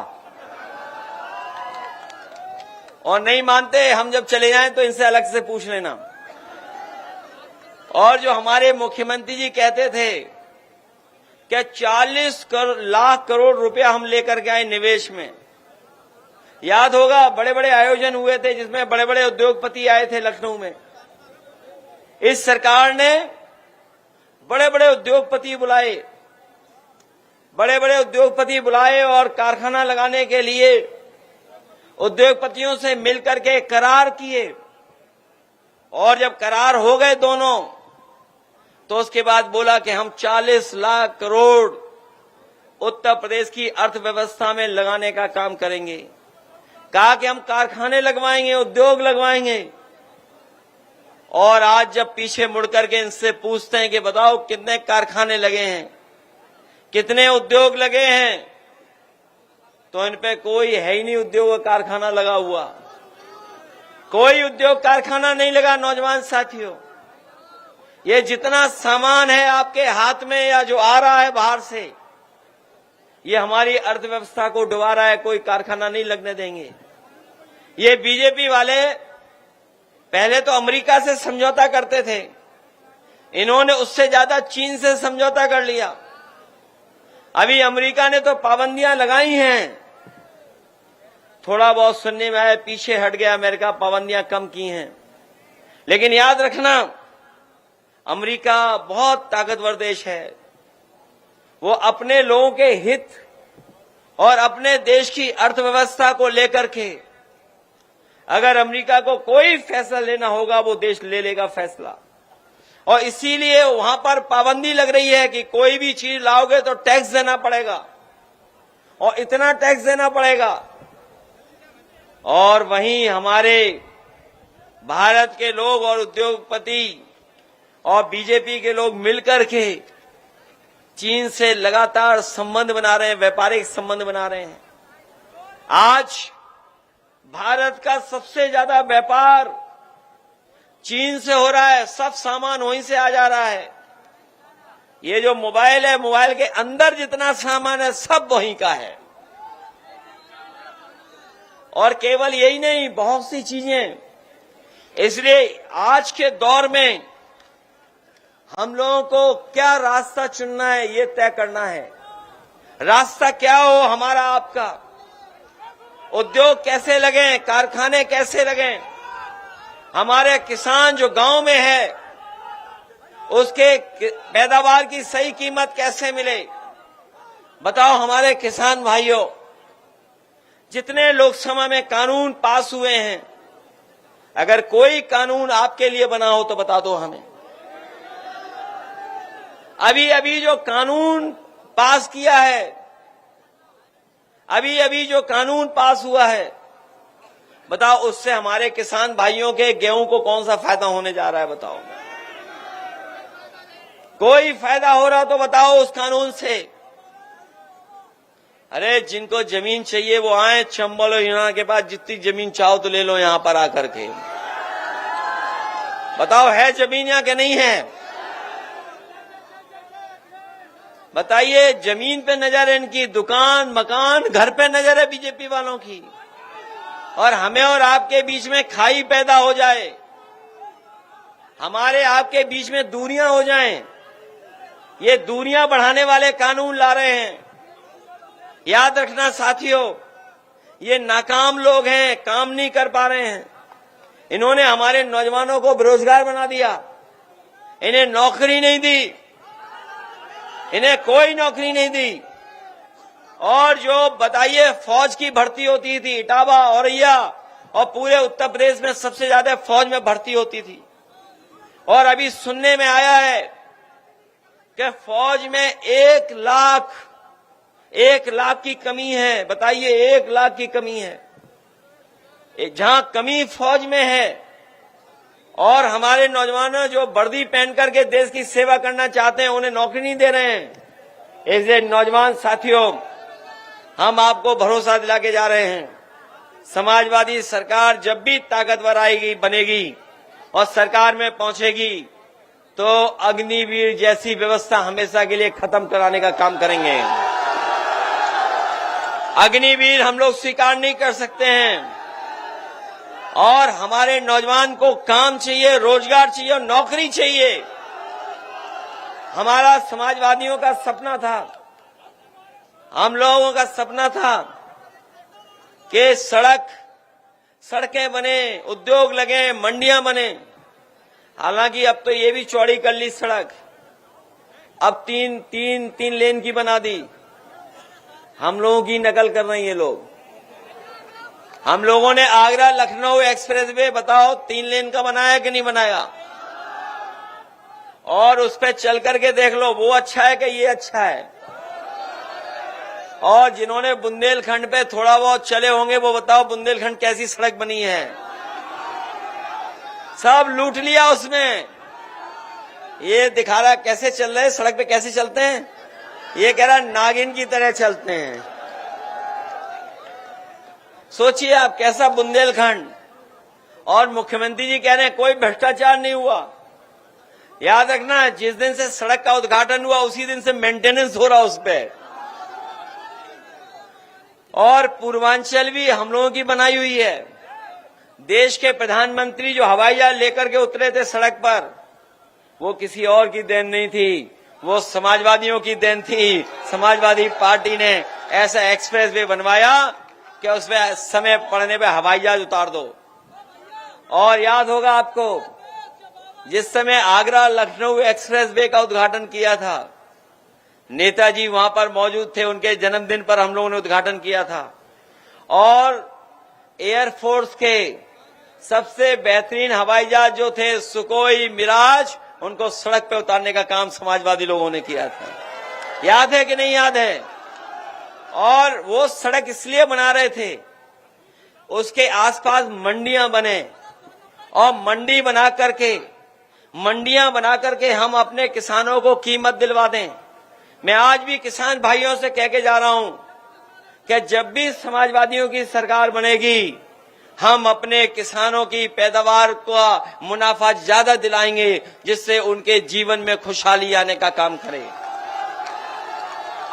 और नहीं मानते, हम जब चले जाएं तो इनसे अलग से पूछ लेना। और जो हमारे मुख्यमंत्री जी कहते थे कि 40 लाख करोड़ रुपया हम लेकर के आए निवेश में, याद होगा बड़े बड़े आयोजन हुए थे जिसमें बड़े बड़े उद्योगपति आए थे लखनऊ में। इस सरकार ने बड़े बड़े उद्योगपति बुलाए और कारखाना लगाने के लिए उद्योगपतियों से मिलकर के करार किए, और जब करार हो गए दोनों, तो उसके बाद बोला कि हम 40 लाख करोड़ उत्तर प्रदेश की अर्थव्यवस्था में लगाने का काम करेंगे। कहा कि हम कारखाने लगवाएंगे, उद्योग लगवाएंगे। और आज जब पीछे मुड़कर के इनसे पूछते हैं कि बताओ कितने कारखाने लगे हैं, कितने उद्योग लगे हैं, तो इन पे कोई है ही नहीं उद्योग कारखाना लगा हुआ। कोई उद्योग कारखाना नहीं लगा। नौजवान साथियों, ये जितना सामान है आपके हाथ में या जो आ रहा है बाहर से, ये हमारी अर्थव्यवस्था को डुबा रहा है। कोई कारखाना नहीं लगने देंगे। ये बीजेपी वाले पहले तो अमेरिका से समझौता करते थे, इन्होंने उससे ज्यादा चीन से समझौता कर लिया। अभी अमेरिका ने तो पाबंदियां लगाई हैं, थोड़ा बहुत सुनने में आया पीछे हट गया अमेरिका, पाबंदियां कम की हैं। लेकिन याद रखना, अमेरिका बहुत ताकतवर देश है। वो अपने लोगों के हित और अपने देश की अर्थव्यवस्था को लेकर के, अगर अमेरिका को कोई फैसला लेना होगा वो देश ले लेगा फैसला। और इसीलिए वहां पर पाबंदी लग रही है कि कोई भी चीज लाओगे तो टैक्स देना पड़ेगा, और इतना टैक्स देना पड़ेगा। और वहीं हमारे भारत के लोग और उद्योगपति और बीजेपी के लोग मिलकर के चीन से लगातार संबंध बना रहे हैं, व्यापारिक संबंध बना रहे हैं। आज भारत का सबसे ज्यादा व्यापार चीन से हो रहा है, सब सामान वहीं से आ जा रहा है। ये जो मोबाइल है, मोबाइल के अंदर जितना सामान है सब वहीं का है। और केवल यही नहीं, बहुत सी चीजें। इसलिए आज के दौर में हम लोगों को क्या रास्ता चुनना है, ये तय करना है। रास्ता क्या हो हमारा, आपका। उद्योग कैसे लगे, कारखाने कैसे लगे, हमारे किसान जो गांव में है उसके पैदावार की सही कीमत कैसे मिले। बताओ हमारे किसान भाइयों, जितने लोकसभा में कानून पास हुए हैं, अगर कोई कानून आपके लिए बना हो तो बता दो हमें। अभी अभी जो कानून पास किया है, अभी अभी जो कानून पास हुआ है, बताओ उससे हमारे किसान भाइयों के गेहूं को कौन सा फायदा होने जा रहा है। बताओ, कोई फायदा हो रहा तो बताओ उस कानून से। अरे जिनको जमीन चाहिए वो आए चंबल और हिना के पास, जितनी जमीन चाहो तो ले लो यहां पर आकर के। बताओ है जमीन या कि नहीं है। बताइए, जमीन पे नजर है इनकी, दुकान मकान घर पे नजर है बीजेपी वालों की। और हमें और आपके बीच में खाई पैदा हो जाए, हमारे आपके बीच में दूरियां हो जाएं, ये दूरियां बढ़ाने वाले कानून ला रहे हैं। याद रखना साथियों, ये नाकाम लोग हैं, काम नहीं कर पा रहे हैं। इन्होंने हमारे नौजवानों को बेरोजगार बना दिया, इन्हें नौकरी नहीं दी, इन्हें कोई नौकरी नहीं दी। और जो बताइए फौज की भर्ती होती थी, इटावा औरैया और पूरे उत्तर प्रदेश में सबसे ज्यादा फौज में भर्ती होती थी। और अभी सुनने में आया है कि फौज में 1 लाख की कमी है। बताइए, 1 लाख की कमी है। जहां कमी फौज में है और हमारे नौजवान जो वर्दी पहन करके देश की सेवा करना चाहते हैं उन्हें नौकरी नहीं दे रहे हैं। इसलिए नौजवान साथियों, हम आपको भरोसा दिला के जा रहे हैं, समाजवादी सरकार जब भी ताकतवर आएगी, बनेगी और सरकार में पहुंचेगी तो अग्निवीर जैसी व्यवस्था हमेशा के लिए खत्म कराने का काम करेंगे। अग्निवीर हम लोग स्वीकार नहीं कर सकते हैं। और हमारे नौजवान को काम चाहिए, रोजगार चाहिए और नौकरी चाहिए। हमारा समाजवादियों का सपना था, हम लोगों का सपना था कि सड़कें बने, उद्योग लगे, मंडियां बने। हालांकि अब तो ये भी चौड़ी कर ली सड़क, अब तीन लेन की बना दी। हम लोगों की नकल कर रहे हैं ये लोग। हम लोगों ने आगरा लखनऊ एक्सप्रेसवे बताओ 3 लेन का बनाया कि नहीं बनाया। और उस पर चल करके देख लो, वो अच्छा है कि ये अच्छा है। और जिन्होंने बुंदेलखंड पे थोड़ा बहुत चले होंगे वो बताओ बुंदेलखंड कैसी सड़क बनी है। सब लूट लिया उसमें। ये दिखा रहा कैसे चल रहे, सड़क पे कैसे चलते हैं। ये कह रहा नागिन की तरह चलते हैं। सोचिए आप, कैसा बुंदेलखंड। और मुख्यमंत्री जी कह रहे हैं कोई भ्रष्टाचार नहीं हुआ। याद रखना, जिस दिन से सड़क का उद्घाटन हुआ उसी दिन से मेंटेनेंस हो रहा उस पे। और पूर्वांचल भी हम लोगों की बनाई हुई है। देश के प्रधानमंत्री जो हवाई जहाज लेकर के उतरे थे सड़क पर, वो किसी और की देन नहीं थी, वो समाजवादियों की देन थी। समाजवादी पार्टी ने ऐसा एक्सप्रेसवे बनवाया कि उसमें समय पड़ने पे हवाई जहाज उतार दो। और याद होगा आपको, जिस समय आगरा लखनऊ एक्सप्रेसवे का उद्घाटन किया था, नेताजी वहां पर मौजूद थे, उनके जन्मदिन पर हम लोगों ने उद्घाटन किया था। और एयरफोर्स के सबसे बेहतरीन हवाई जहाज जो थे सुकोई, मिराज, उनको सड़क पे उतारने का काम समाजवादी लोगों ने किया था। याद है कि नहीं याद है। और वो सड़क इसलिए बना रहे थे, उसके आसपास मंडियां बने और मंडियां बना करके हम अपने किसानों को कीमत दिलवा दें। मैं आज भी किसान भाइयों से कह के जा रहा हूं कि जब भी समाजवादियों की सरकार बनेगी हम अपने किसानों की पैदावार का मुनाफा ज्यादा दिलाएंगे, जिससे उनके जीवन में खुशहाली आने का काम करे।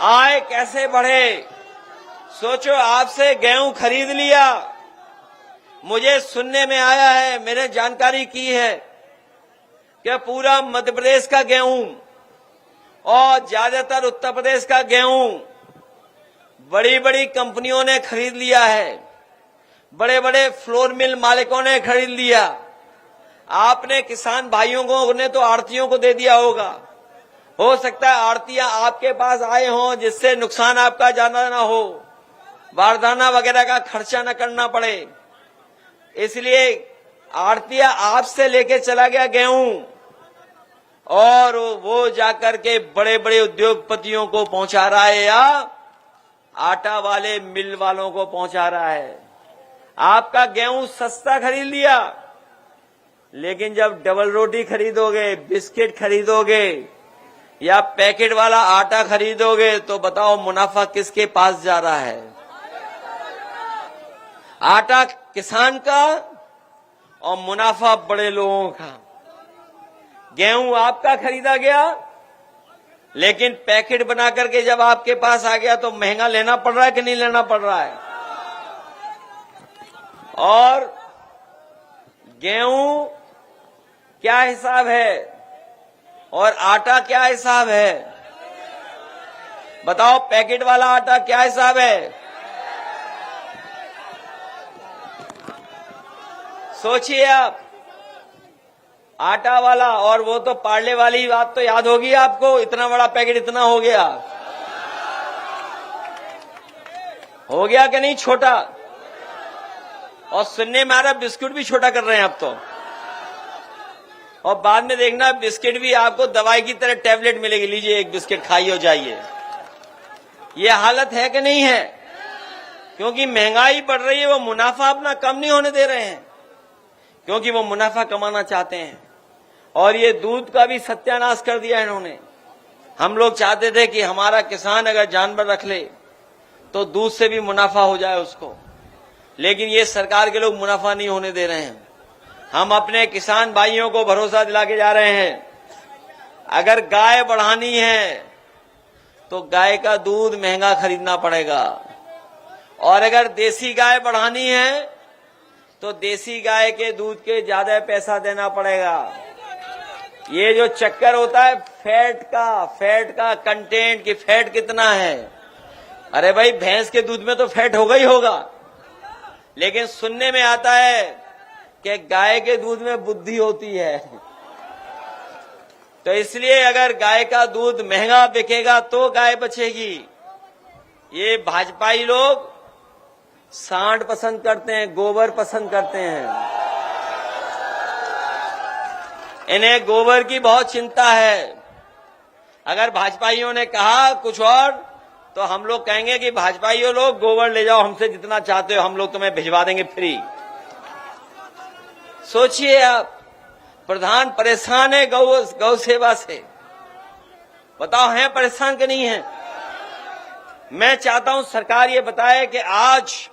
आय कैसे बढ़े? सोचो, आपसे गेहूं खरीद लिया, मुझे सुनने में आया है, मैंने जानकारी की है कि पूरा मध्य प्रदेश का गेहूं और ज्यादातर उत्तर प्रदेश का गेहूं बड़ी बड़ी कंपनियों ने खरीद लिया है, बड़े बड़े फ्लोर मिल मालिकों ने खरीद लिया। आपने किसान भाइयों को ने तो आड़तियों को दे दिया होगा। हो सकता है आड़तियां आपके पास आए हों, जिससे नुकसान आपका ज्यादा ना हो, बारदाना वगैरह का खर्चा न करना पड़े। इसलिए आड़तिया आपसे लेके चला गया गेहूं और वो जाकर के बड़े बड़े उद्योगपतियों को पहुंचा रहा है या आटा वाले मिल वालों को पहुंचा रहा है। आपका गेहूं सस्ता खरीद लिया, लेकिन जब डबल रोटी खरीदोगे, बिस्किट खरीदोगे या पैकेट वाला आटा खरीदोगे, तो बताओ मुनाफा किसके पास जा रहा है? आटा किसान का और मुनाफा बड़े लोगों का। गेहूं आपका खरीदा गया, लेकिन पैकेट बना करके जब आपके पास आ गया तो महंगा लेना पड़ रहा है कि नहीं लेना पड़ रहा है? और गेहूं क्या हिसाब है और आटा क्या हिसाब है? बताओ, पैकेट वाला आटा क्या हिसाब है? सोचिए आप, आटा वाला, और वो तो पार्ले वाली बात तो याद होगी आपको, इतना बड़ा पैकेट इतना हो गया कि नहीं छोटा? और सुनने में आ रहा बिस्कुट भी छोटा कर रहे हैं अब तो, और बाद में देखना बिस्किट भी आपको दवाई की तरह टैबलेट मिलेगी, लीजिए एक बिस्किट खाइए हो जाइए। ये हालत है कि नहीं है? क्योंकि महंगाई बढ़ रही है, वो मुनाफा अपना कम नहीं होने दे रहे हैं, क्योंकि वो मुनाफा कमाना चाहते हैं। और ये दूध का भी सत्यानाश कर दिया इन्होंने। हम लोग चाहते थे कि हमारा किसान अगर जानवर रख ले तो दूध से भी मुनाफा हो जाए उसको, लेकिन ये सरकार के लोग मुनाफा नहीं होने दे रहे हैं। हम अपने किसान भाइयों को भरोसा दिला के जा रहे हैं, अगर गाय बढ़ानी है तो गाय का दूध महंगा खरीदना पड़ेगा, और अगर देसी गाय बढ़ानी है तो देसी गाय के दूध के ज्यादा पैसा देना पड़ेगा। ये जो चक्कर होता है फैट का कंटेंट, कि फैट कितना है, अरे भाई भैंस के दूध में तो फैट होगा ही होगा, लेकिन सुनने में आता है कि गाय के दूध में बुद्धि होती है। तो इसलिए अगर गाय का दूध महंगा बिकेगा तो गाय बचेगी। ये भाजपाई लोग सांड पसंद करते हैं, गोबर पसंद करते हैं, इन्हें गोबर की बहुत चिंता है। अगर भाजपाइयों ने कहा कुछ और तो हम लोग कहेंगे कि भाजपाइयों लोग गोबर ले जाओ, हमसे जितना चाहते हो हम लोग तुम्हें भिजवा देंगे फ्री। सोचिए आप, प्रधान परेशान है गौ सेवा से, बताओ है परेशान कि नहीं है? मैं चाहता हूं सरकार ये बताए कि आज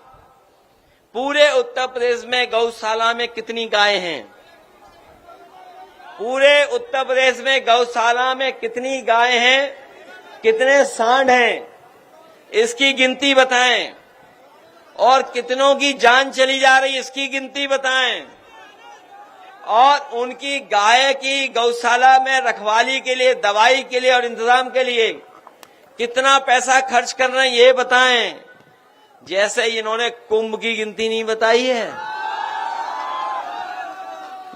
पूरे उत्तर प्रदेश में गौशाला में कितनी गायें हैं, पूरे उत्तर प्रदेश में गौशाला में कितनी गायें हैं, कितने सांड हैं, इसकी गिनती बताएं, और कितनों की जान चली जा रही इसकी गिनती बताएं, और उनकी गाय की गौशाला में रखवाली के लिए, दवाई के लिए और इंतजाम के लिए कितना पैसा खर्च कर रहे हैं ये बताएं। जैसे इन्होंने कुंभ की गिनती नहीं बताई है,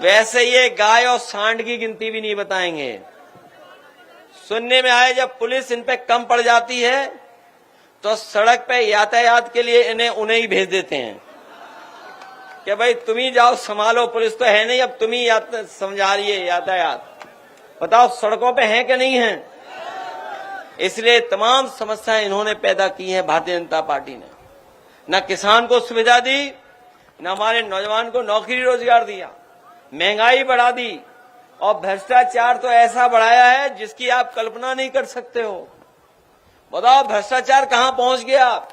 वैसे ये गाय और सांड की गिनती भी नहीं बताएंगे। सुनने में आया जब पुलिस इन पे कम पड़ जाती है तो सड़क पे यातायात के लिए उन्हें ही भेज देते हैं कि भाई तुम ही जाओ संभालो, पुलिस तो है नहीं, अब तुम ही समझा रही है यातायात। बताओ सड़कों पे हैं कि नहीं है? इसलिए तमाम समस्याएं इन्होंने पैदा की हैं भारतीय जनता पार्टी ने। न किसान को सुविधा दी, न हमारे नौजवान को नौकरी रोजगार दिया, महंगाई बढ़ा दी, और भ्रष्टाचार तो ऐसा बढ़ाया है जिसकी आप कल्पना नहीं कर सकते हो। बताओ भ्रष्टाचार कहां पहुंच गया।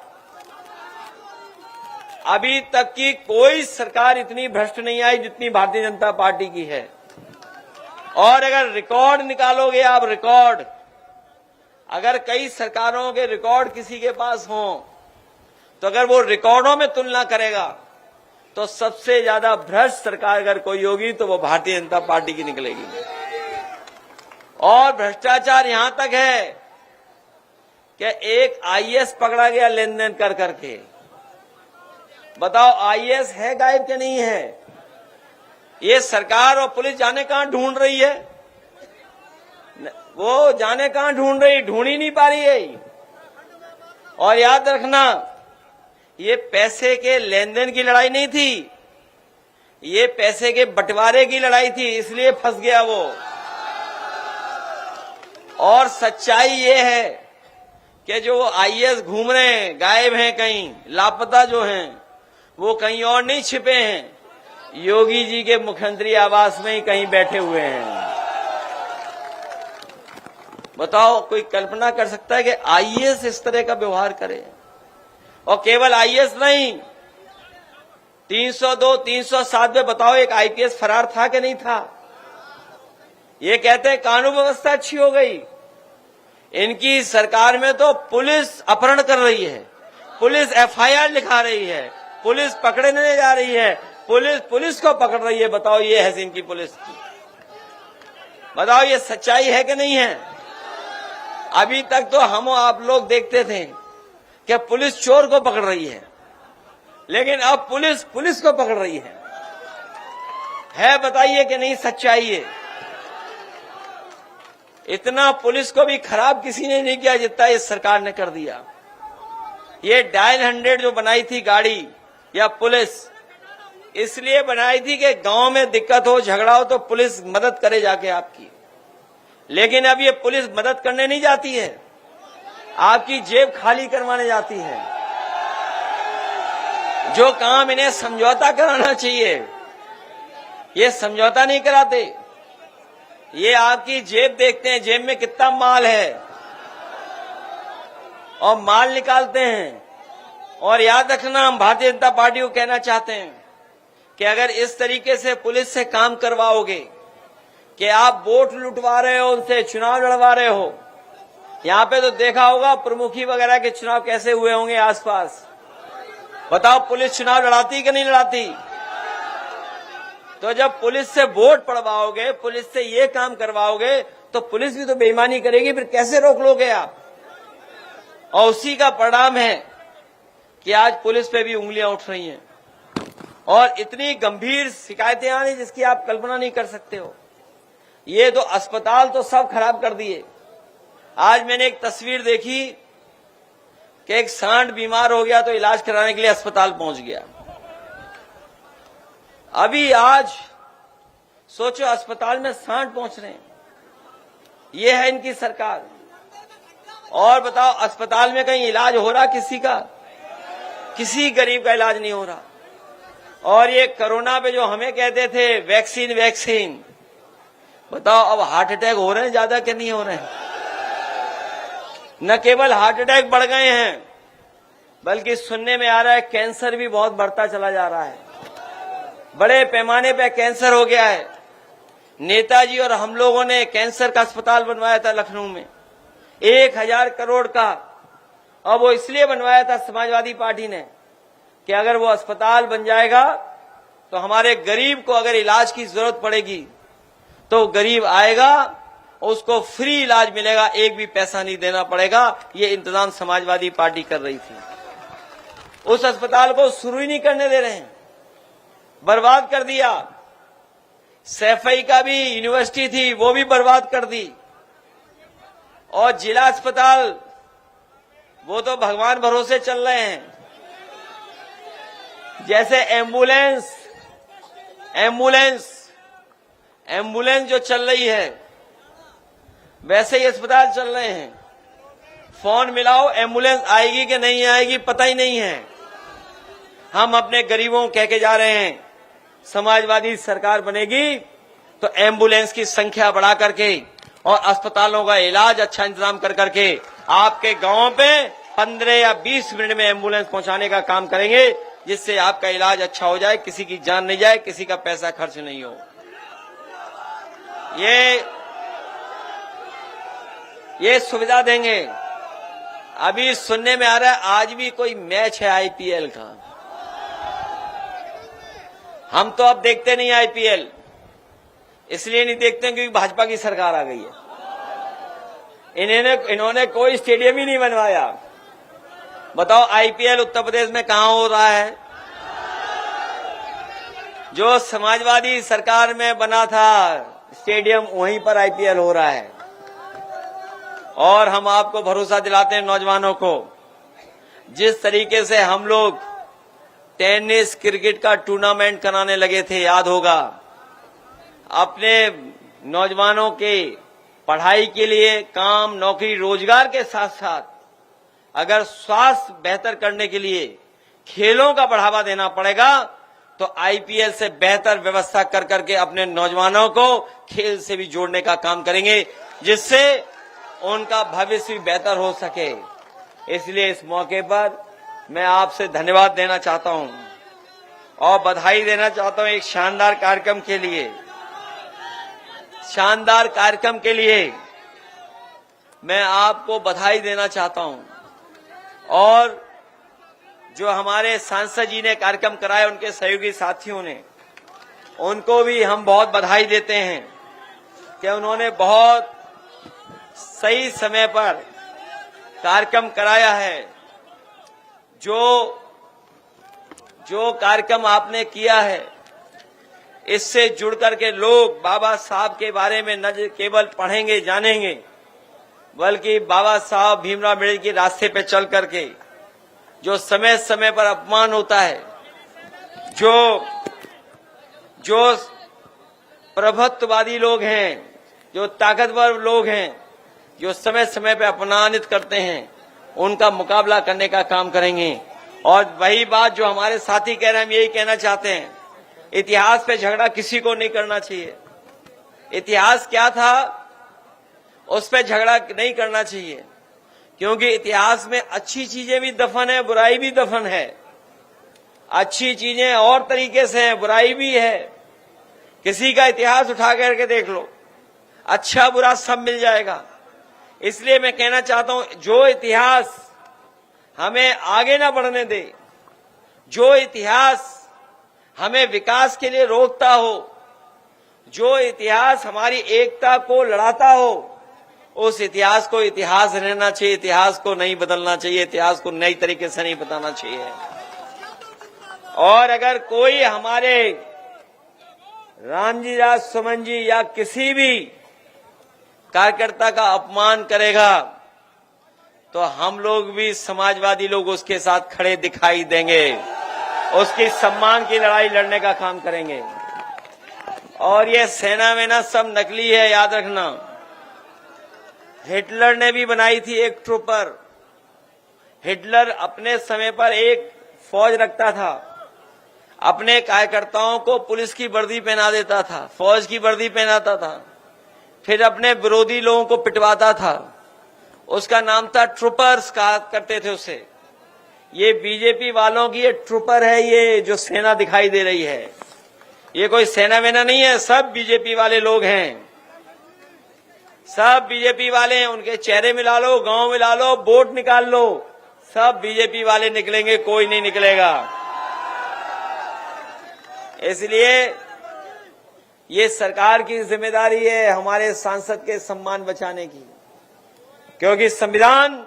अभी तक की कोई सरकार इतनी भ्रष्ट नहीं आई जितनी भारतीय जनता पार्टी की है। और अगर रिकॉर्ड निकालोगे आप, रिकॉर्ड, अगर कई सरकारों के रिकॉर्ड किसी के पास हों, तो अगर वो रिकॉर्डों में तुलना करेगा तो सबसे ज्यादा भ्रष्ट सरकार अगर कोई होगी तो वो भारतीय जनता पार्टी की निकलेगी। और भ्रष्टाचार यहां तक है कि एक आईएएस पकड़ा गया लेन देन कर करके। बताओ, आईएएस है गायब के नहीं है? ये सरकार और पुलिस जाने कहां ढूंढ रही है, वो जाने कहां ढूंढ रही, ढूंढ ही नहीं पा रही है। और याद रखना, ये पैसे के लेन देन की लड़ाई नहीं थी, ये पैसे के बंटवारे की लड़ाई थी, इसलिए फंस गया वो। और सच्चाई ये है कि जो आईएएस घूम रहे हैं, गायब हैं, कहीं लापता जो हैं, वो कहीं और नहीं छिपे हैं, योगी जी के मुख्यमंत्री आवास में ही कहीं बैठे हुए हैं। बताओ, कोई कल्पना कर सकता है कि आईएएस इस तरह का व्यवहार करे? और केवल आईएएस नहीं, 302, 307 में बताओ एक आईपीएस फरार था कि नहीं था? ये कहते हैं कानून व्यवस्था अच्छी हो गई। इनकी सरकार में तो पुलिस अपहरण कर रही है, पुलिस एफआईआर लिखा रही है, पुलिस पकड़ने जा रही है, पुलिस को पकड़ रही है। बताओ, ये है इनकी पुलिस की। बताओ, ये सच्चाई है कि नहीं है? अभी तक तो हम आप लोग देखते थे कि पुलिस चोर को पकड़ रही है, लेकिन अब पुलिस को पकड़ रही है। बताइए कि नहीं सच्चाई है? इतना पुलिस को भी खराब किसी ने नहीं किया जितना इस सरकार ने कर दिया। ये डायल 100 जो बनाई थी गाड़ी या पुलिस, इसलिए बनाई थी कि गांव में दिक्कत हो, झगड़ा हो तो पुलिस मदद करे जाके आपकी। लेकिन अब ये पुलिस मदद करने नहीं जाती है, आपकी जेब खाली करवाने जाती है। जो काम इन्हें समझौता कराना चाहिए, ये समझौता नहीं कराते। ये आपकी जेब देखते हैं, जेब में कितना माल है, और माल निकालते हैं। और याद रखना, हम भारतीय जनता पार्टी को कहना चाहते हैं कि अगर इस तरीके से पुलिस से काम करवाओगे कि आप वोट लुटवा रहे हो, उनसे चुनाव लड़वा रहे हो, यहां पे तो देखा होगा प्रमुखी वगैरह के चुनाव कैसे हुए होंगे आसपास। बताओ, पुलिस चुनाव लड़ाती कि नहीं लड़ाती? तो जब पुलिस से वोट पड़वाओगे, पुलिस से ये काम करवाओगे, तो पुलिस भी तो बेईमानी करेगी, फिर कैसे रोक लोगे आप? और उसी का परिणाम है कि आज पुलिस पे भी उंगलियां उठ रही हैं और इतनी गंभीर शिकायतें आ रही जिसकी आप कल्पना नहीं कर सकते हो। ये तो अस्पताल तो सब खराब कर दिए। आज मैंने एक तस्वीर देखी कि एक सांड बीमार हो गया तो इलाज कराने के लिए अस्पताल पहुंच गया। अभी आज सोचो, अस्पताल में सांड पहुंच रहे हैं। ये है इनकी सरकार। और बताओ, अस्पताल में कहीं इलाज हो रहा किसी का? किसी गरीब का इलाज नहीं हो रहा। और ये कोरोना पे जो हमें कहते थे वैक्सीन, बताओ अब हार्ट अटैक हो रहे हैं ज्यादा कि नहीं हो रहे हैं? न केवल हार्ट अटैक बढ़ गए हैं, बल्कि सुनने में आ रहा है कैंसर भी बहुत बढ़ता चला जा रहा है। बड़े पैमाने पे कैंसर हो गया है। नेताजी और हम लोगों ने कैंसर का अस्पताल बनवाया था लखनऊ में, 1000 करोड़ का। और वो इसलिए बनवाया था समाजवादी पार्टी ने कि अगर वो अस्पताल बन जाएगा तो हमारे गरीब को अगर इलाज की जरूरत पड़ेगी तो गरीब आएगा, उसको फ्री इलाज मिलेगा, एक भी पैसा नहीं देना पड़ेगा। ये इंतजाम समाजवादी पार्टी कर रही थी। उस अस्पताल को शुरू ही नहीं करने दे रहे हैं, बर्बाद कर दिया। सैफई का भी यूनिवर्सिटी थी, वो भी बर्बाद कर दी। और जिला अस्पताल वो तो भगवान भरोसे चल रहे हैं। जैसे एम्बुलेंस जो चल रही है, वैसे ही अस्पताल चल रहे हैं। फोन मिलाओ, एम्बुलेंस आएगी कि नहीं आएगी पता ही नहीं है। हम अपने गरीबों को कह के जा रहे हैं, समाजवादी सरकार बनेगी तो एम्बुलेंस की संख्या बढ़ा करके और अस्पतालों का इलाज अच्छा इंतजाम कर करके आपके गांव पे 15 या 20 मिनट में एम्बुलेंस पहुंचाने का काम करेंगे। जिससे आपका इलाज अच्छा हो जाए, किसी की जान नहीं जाए, किसी का पैसा खर्च नहीं हो। ये सुविधा देंगे। अभी सुनने में आ रहा है आज भी कोई मैच है आईपीएल का। हम तो अब देखते नहीं आईपीएल, इसलिए नहीं देखते क्योंकि भाजपा की सरकार आ गई है। इन्होंने कोई स्टेडियम ही नहीं बनवाया। बताओ आईपीएल उत्तर प्रदेश में कहां हो रहा है? जो समाजवादी सरकार में बना था स्टेडियम, वहीं पर आईपीएल हो रहा है। और हम आपको भरोसा दिलाते हैं नौजवानों को, जिस तरीके से हम लोग टेनिस क्रिकेट का टूर्नामेंट कराने लगे थे, याद होगा, अपने नौजवानों के पढ़ाई के लिए, काम, नौकरी, रोजगार के साथ साथ अगर स्वास्थ्य बेहतर करने के लिए खेलों का बढ़ावा देना पड़ेगा तो आईपीएल से बेहतर व्यवस्था कर करके अपने नौजवानों को खेल से भी जोड़ने का काम करेंगे, जिससे उनका भविष्य भी बेहतर हो सके। इसलिए इस मौके पर मैं आपसे धन्यवाद देना चाहता हूं और बधाई देना चाहता हूं एक शानदार कार्यक्रम के लिए। शानदार कार्यक्रम के लिए मैं आपको बधाई देना चाहता हूं। और जो हमारे सांसद जी ने कार्यक्रम कराया, उनके सहयोगी साथियों ने, उनको भी हम बहुत बधाई देते हैं कि उन्होंने बहुत सही समय पर कार्यक्रम कराया है। जो कार्यक्रम आपने किया है, इससे जुड़कर के लोग बाबा साहब के बारे में न केवल पढ़ेंगे जानेंगे, बल्कि बाबा साहब भीमराव अम्बेडकर के रास्ते पे चल करके जो समय समय पर अपमान होता है, जो प्रभुत्ववादी लोग हैं, जो ताकतवर लोग हैं, जो समय समय पर अपमानित करते हैं, उनका मुकाबला करने का काम करेंगे। और वही बात जो हमारे साथी कह रहे हैं, हम यही कहना चाहते हैं, इतिहास पे झगड़ा किसी को नहीं करना चाहिए। इतिहास क्या था उस पे झगड़ा नहीं करना चाहिए, क्योंकि इतिहास में अच्छी चीजें भी दफन है, बुराई भी दफन है। अच्छी चीजें और तरीके से हैं, बुराई भी है। किसी का इतिहास उठा करके देख लो, अच्छा बुरा सब मिल जाएगा। इसलिए मैं कहना चाहता हूं, जो इतिहास हमें आगे ना बढ़ने दे, जो इतिहास हमें विकास के लिए रोकता हो, जो इतिहास हमारी एकता को लड़ाता हो, उस इतिहास को इतिहास रहना चाहिए। इतिहास को नहीं बदलना चाहिए, इतिहास को नई तरीके से नहीं बताना चाहिए। और अगर कोई हमारे रामजी राज सुमन जी या किसी भी कार्यकर्ता का अपमान करेगा तो हम लोग भी, समाजवादी लोग, उसके साथ खड़े दिखाई देंगे, उसकी सम्मान की लड़ाई लड़ने का काम करेंगे। और ये सेना वेना सब नकली है, याद रखना। हिटलर ने भी बनाई थी एक ट्रूपर। हिटलर अपने समय पर एक फौज रखता था, अपने कार्यकर्ताओं को पुलिस की वर्दी पहना देता था, फौज की वर्दी पहनाता था, फिर अपने विरोधी लोगों को पिटवाता था। उसका नाम था ट्रूपर्स, कहा करते थे उसे। ये बीजेपी वालों की ये ट्रूपर है, ये जो सेना दिखाई दे रही है, ये कोई सेना वेना नहीं है, सब बीजेपी वाले लोग हैं, सब बीजेपी वाले हैं। उनके चेहरे मिला लो, गांव मिला लो, वोट निकाल लो, सब बीजेपी वाले निकलेंगे, कोई नहीं निकलेगा। इसलिए ये सरकार की जिम्मेदारी है हमारे सांसद के सम्मान बचाने की, क्योंकि संविधान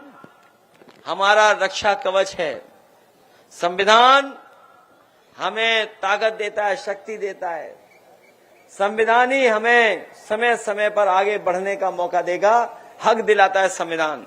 हमारा रक्षा कवच है। संविधान हमें ताकत देता है, शक्ति देता है। संविधान ही हमें समय समय पर आगे बढ़ने का मौका देगा, हक दिलाता है संविधान।